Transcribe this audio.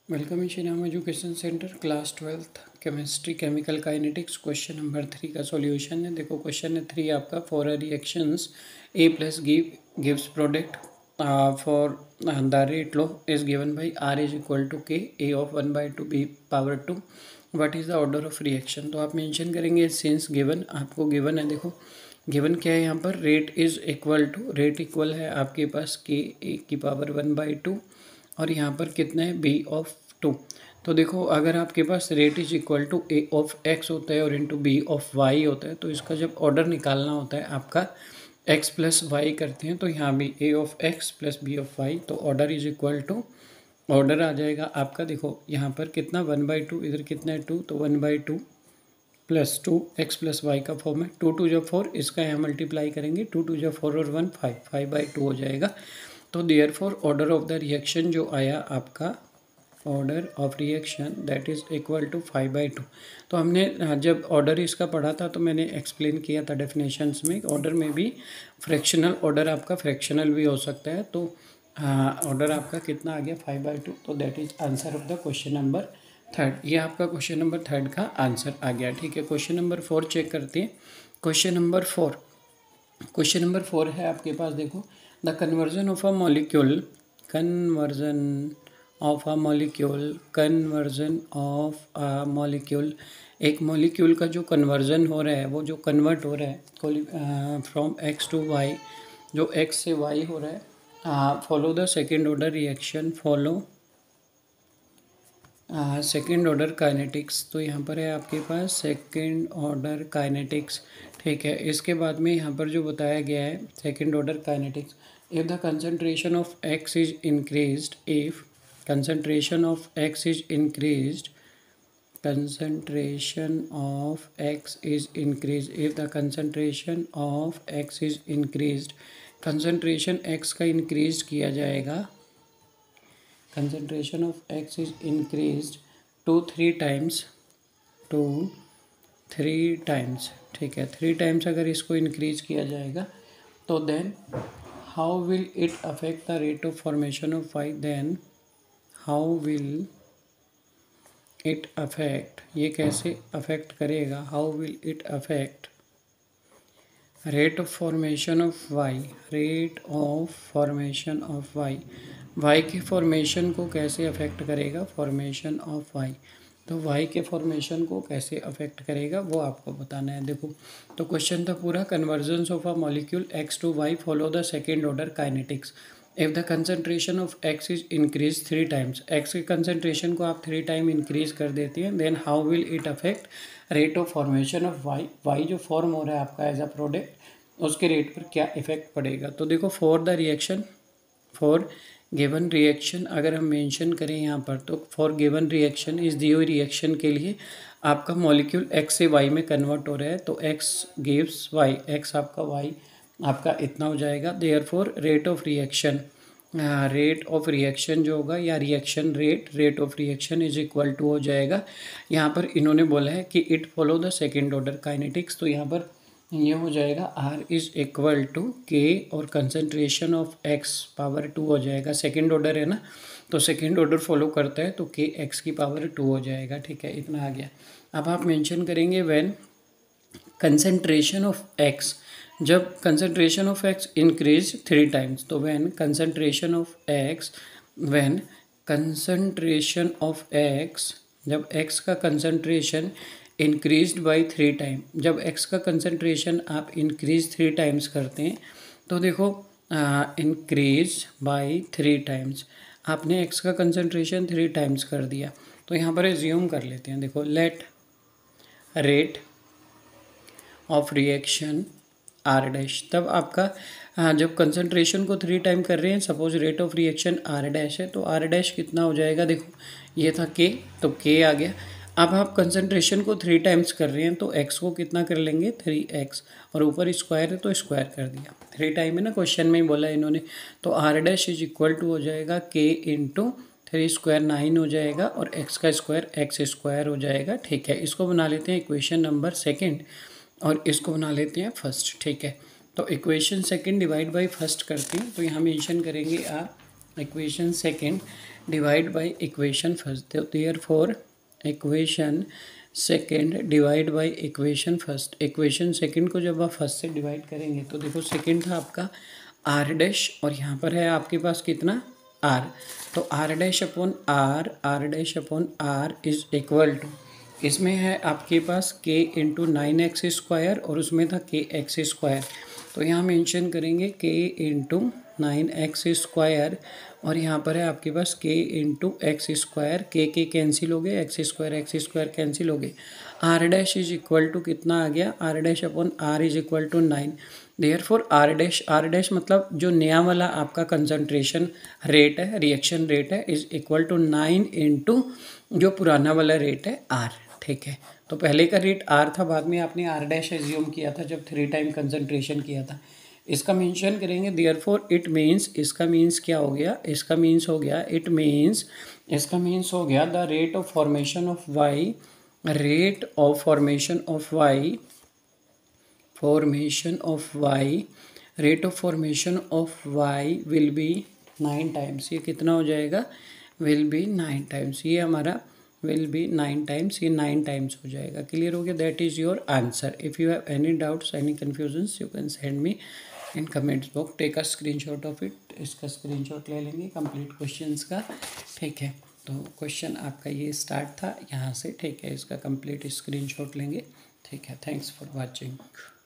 Welcome in Shriram education centre class 12th chemistry chemical kinetics question number 3 का solution है। देखो question है 3 आपका। For a reactions A plus gives product for the rate law is given by R is equal to K A of 1/2 B power 2 what is the order of reaction. तो आप mention करेंगे since given, आपको given है। देखो given क्या है यहाँ पर, rate is equal to, rate equal है आपके पास के ए की पावर 1/2 और यहाँ पर कितना है बी ऑफ 2। तो देखो अगर आपके पास rate is equal to A of X होता है और इंटू बी ऑफ वाई होता है, तो इसका जब ऑर्डर निकालना होता है आपका एक्स प्लस वाई करते हैं, तो यहाँ भी A of X plus B of Y, तो order is equal to, order आ जाएगा आपका। देखो यहाँ पर कितना 1/2, इधर कितना है 2, तो 1/2 प्लस 2 एक्स प्लस वाई का फॉर्म है। 2 2 जब 4, इसका यहाँ मल्टीप्लाई करेंगे, 2 2 जब 4 और 1 5, 5/2 हो जाएगा। तो therefore order of the reaction जो आया आपका, order of reaction that is equal to 5/2। तो हमने जब ऑर्डर इसका पढ़ा था तो मैंने एक्सप्लेन किया था डेफिनेशंस में, ऑर्डर में भी फ्रैक्शनल ऑर्डर आपका फ्रैक्शनल भी हो सकता है। तो ऑर्डर आपका कितना आ गया 5/2। तो that is answer of the question number 3। ये आपका क्वेश्चन नंबर 3 का आंसर आ गया। ठीक है, क्वेश्चन नंबर 4 चेक करते हैं। क्वेश्चन नंबर 4 है आपके पास। देखो the conversion of a molecule, conversion of a molecule, एक मॉलिक्यूल का जो कन्वर्जन हो रहा है, वो जो कन्वर्ट हो रहा है फ्रॉम एक्स टू वाई, जो एक्स से वाई हो रहा है, follow the second order reaction, follow second order kinetics. तो यहाँ पर है आपके पास सेकेंड ऑर्डर काइनेटिक्स। ठीक है, इसके बाद में यहाँ पर जो बताया गया है second order kinetics, if the concentration of x is increased, if concentration of x is increased, concentration of x is increased, if the concentration of x is increased, concentration x का increased किया जाएगा, concentration of x is increased to 3 times, to 3 times। ठीक है, 3 times अगर इसको increase किया जाएगा तो then how will it affect the rate of formation of y, then how will it affect, ये कैसे अफेक्ट करेगा, how will it affect rate of formation of y, rate of formation of y, y के formation को कैसे affect करेगा, formation of y। तो y के formation को कैसे अफेक्ट करेगा वो आपको बताना है। देखो तो क्वेश्चन था पूरा, convergence of a molecule x to y follow the second order kinetics. If the concentration of x is increase 3 times, x के कंसनट्रेशन को आप 3 टाइम इंक्रीज कर देती हैं, then how will it affect rate of formation of y, y जो form हो रहा है आपका एज अ प्रोडक्ट, उसके रेट पर क्या इफेक्ट पड़ेगा। तो देखो for the reaction, for given reaction अगर हम मेंशन करें यहाँ पर, तो फॉर गिवन रिएक्शन, इस दी हुई रिएक्शन के लिए आपका मॉलिक्यूल x से y में कन्वर्ट हो रहा है, तो x गिव्स y, x आपका y आपका इतना हो जाएगा। Therefore rate of reaction, rate of reaction जो होगा या reaction rate, rate of reaction is equal to हो जाएगा। यहाँ पर इन्होंने बोला है कि it follow the second order kinetics, तो यहाँ पर ये हो जाएगा आर इज इक्वल टू के और कंसनट्रेशन ऑफ एक्स पावर 2 हो जाएगा। सेकेंड ऑर्डर है ना, तो सेकेंड ऑर्डर फॉलो करता है तो के एक्स की पावर 2 हो जाएगा। ठीक है, इतना आ गया। अब आप मेंशन करेंगे व्हेन कंसनट्रेशन ऑफ एक्स, जब concentration of X increase 3 times, तो when concentration of X, when concentration of X, जब एक्स का कंसनट्रेशन इंक्रीज्ड बाई 3 टाइम, जब एक्स का कंसनट्रेशन आप इंक्रीज 3 टाइम्स करते हैं, तो देखो इंक्रीज बाई 3 टाइम्स, आपने एक्स का कंसनट्रेशन 3 टाइम्स कर दिया, तो यहाँ पर एज्यूम कर लेते हैं। देखो let rate of reaction R dash, तब आपका जब कंसनट्रेशन को 3 टाइम कर रहे हैं, suppose rate of reaction R dash है, तो आर डैश कितना हो जाएगा, देखो ये था के, तो के आ गया। अब आप कंसनट्रेशन को 3 टाइम्स कर रहे हैं, तो x को कितना कर लेंगे 3x, और ऊपर स्क्वायर है तो स्क्वायर कर दिया, 3 टाइम है ना, क्वेश्चन में ही बोला इन्होंने। तो R dash is equal to हो जाएगा k इंटू 3 स्क्वायर 9 हो जाएगा, और x का स्क्वायर x स्क्वायर हो जाएगा। ठीक है, इसको बना लेते हैं इक्वेशन नंबर सेकेंड और इसको बना लेते हैं फर्स्ट। ठीक है, तो equation second divide by first करते हैं, तो यहाँ मेंशन करेंगे आप equation second divide by equation first, तो therefore equation second divide by equation first. Equation second को जब आप फर्स्ट से डिवाइड करेंगे तो देखो सेकंड था आपका आर डैश और यहाँ पर है आपके पास कितना आर, तो R dash upon R is equal to, इसमें है आपके पास के इंटू 9x² और उसमें था kx², तो यहाँ मेंशन करेंगे के इंटू 9x² और यहाँ पर है आपके पास के इंटू x², के कैंसिल हो गए, x² कैंसिल हो गए। R dash is equal to कितना आ गया, R dash upon R is equal to 9। Therefore R dash मतलब जो नया वाला आपका कंसंट्रेशन रेट है, रिएक्शन रेट है, इज इक्वल टू 9 इंटू जो पुराना वाला रेट है आर। ठीक है, तो पहले का रेट आर था, बाद में आपने आर डैश एज्यूम किया था जब 3 टाइम कंसंट्रेशन किया था। इसका मेंशन करेंगे देयरफॉर इट मीन्स, इसका मीन्स क्या हो गया, इसका मीन्स हो गया इट मीन्स, इसका मीन्स हो गया the rate of formation of Y, rate of formation of Y, formation of Y, rate of formation of Y will be 9 times. ये कितना हो जाएगा, विल बी 9 टाइम्स, ये हमारा विल बी 9 टाइम्स, ये 9 टाइम्स हो जाएगा। क्लियर हो गया, that is your answer. If you have any doubts any confusions you can send me in comments box, take a screenshot of it, इसका screenshot ले लेंगे कंप्लीट क्वेश्चंस का। ठीक है, तो क्वेश्चन आपका ये स्टार्ट था यहाँ से, ठीक है, इसका कंप्लीट स्क्रीनशॉट लेंगे। ठीक है, थैंक्स फॉर वॉचिंग।